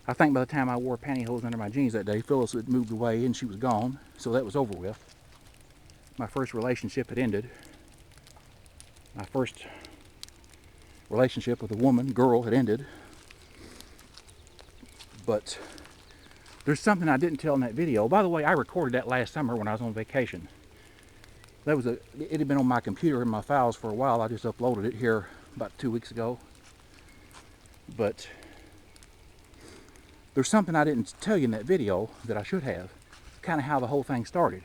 I think by the time I wore pantyhose under my jeans that day, Phyllis had moved away and she was gone, so that was over with. My first relationship had ended. My first relationship with a woman, girl, had ended. But there's something I didn't tell in that video. By the way, I recorded that last summer when I was on vacation. It had been on my computer in my files for a while. I just uploaded it here about 2 weeks ago. But there's something I didn't tell you in that video that I should have. Kind of how the whole thing started.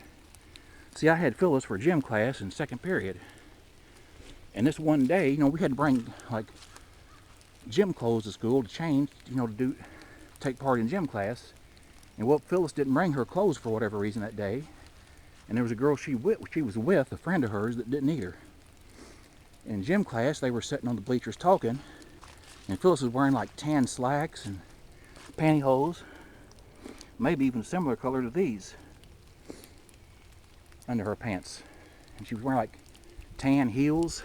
See, I had Phyllis for gym class in second period. And this one day, you know, we had to bring like gym clothes to school to change, you know, to take part in gym class. And well, Phyllis didn't bring her clothes for whatever reason that day. And there was a girl she was with, a friend of hers, that didn't either. In gym class, they were sitting on the bleachers talking, and Phyllis was wearing like tan slacks and pantyhose, maybe even a similar color to these, under her pants. And she was wearing like tan heels.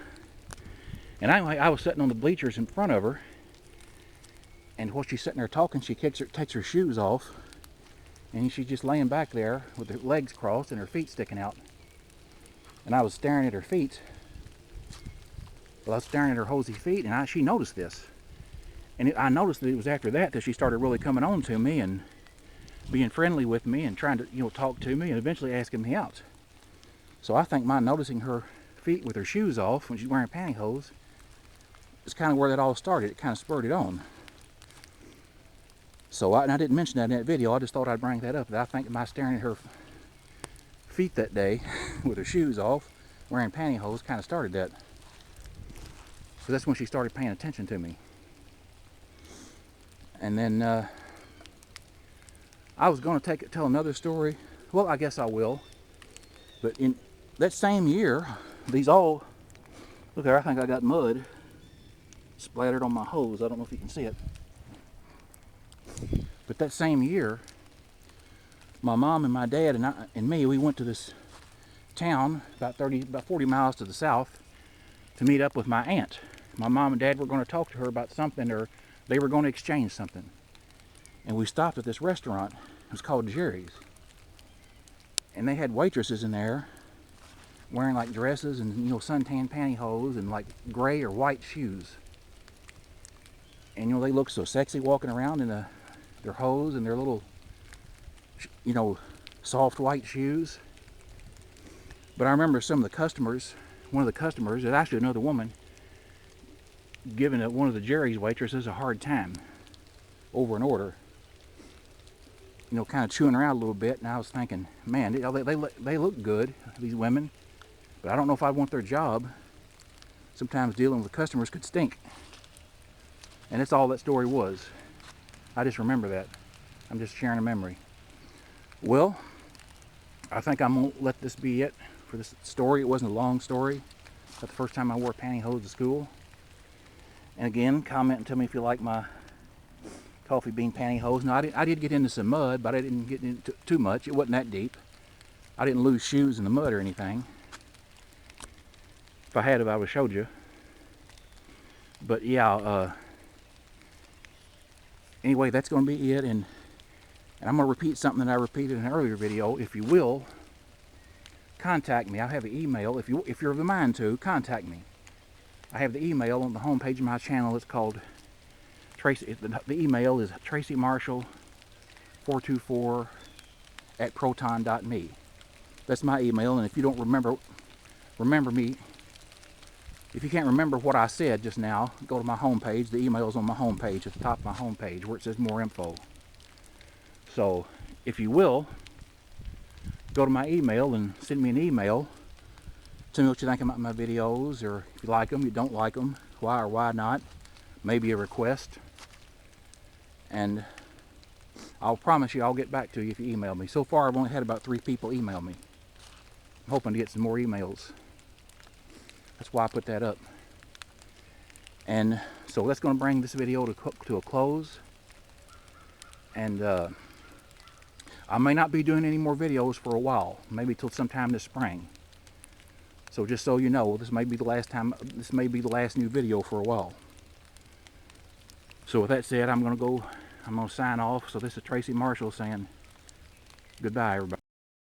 And I was sitting on the bleachers in front of her, and while she's sitting there talking, she takes her shoes off, and she's just laying back there with her legs crossed and her feet sticking out. And I was staring at her feet. Well, I was staring at her hosey feet, and she noticed this. And I noticed that it was after that she started really coming on to me and being friendly with me and trying to, you know, talk to me and eventually asking me out. So I think my noticing her feet with her shoes off when she's wearing pantyhose is kind of where that all started. It kind of spurred it on. So I didn't mention that in that video. I just thought I'd bring that up. That I think my staring at her feet that day with her shoes off, wearing pantyhose, kind of started that. So that's when she started paying attention to me. And then I was going to tell another story. Well, I guess I will. But in that same year, look there, I think I got mud splattered on my hose. I don't know if you can see it. But that same year, my mom and my dad and me, we went to this town about 40 miles to the south to meet up with my aunt. My mom and dad were going to talk to her about something, or they were going to exchange something. And we stopped at this restaurant. It was called Jerry's. And they had waitresses in there wearing like dresses and, you know, suntan pantyhose and like gray or white shoes. And, you know, they looked so sexy walking around in their hose and their little, you know, soft white shoes. But I remember one of the customers, it's actually another woman, giving one of the Jerry's waitresses a hard time over an order. You know, kind of chewing around a little bit, and I was thinking, man, they look good, these women, but I don't know if I'd want their job. Sometimes dealing with customers could stink. And that's all that story was. I just remember that. I'm just sharing a memory. Well, I think I'm going to let this be it for this story. It wasn't a long story. That's the first time I wore pantyhose to school. And again, comment and tell me if you like my coffee bean pantyhose. Now, I did get into some mud, but I didn't get into too much. It wasn't that deep. I didn't lose shoes in the mud or anything. If I had, I would have showed you. But yeah, anyway, that's going to be it. And I'm going to repeat something that I repeated in an earlier video. If you will, contact me. I have an email. If you're of the mind to, contact me. I have the email on the homepage of my channel. It's called Tracy. The email is tracymarshall424@proton.me. That's my email. And if you don't remember me. If you can't remember what I said just now, go to my homepage. The email is on my homepage, at the top of my homepage, where it says more info. So, if you will, go to my email and send me an email. Tell me what you think about my videos, or if you like them, you don't like them, why or why not. Maybe a request. And I'll promise you I'll get back to you if you email me. So far, I've only had about 3 people email me. I'm hoping to get some more emails. That's why I put that up. And so that's going to bring this video to a close. And I may not be doing any more videos for a while, maybe till sometime this spring. So just so you know, this may be the last new video for a while. So with that said, I'm going to go I'm going to sign off. So this is Tracy Marshall saying goodbye, everybody.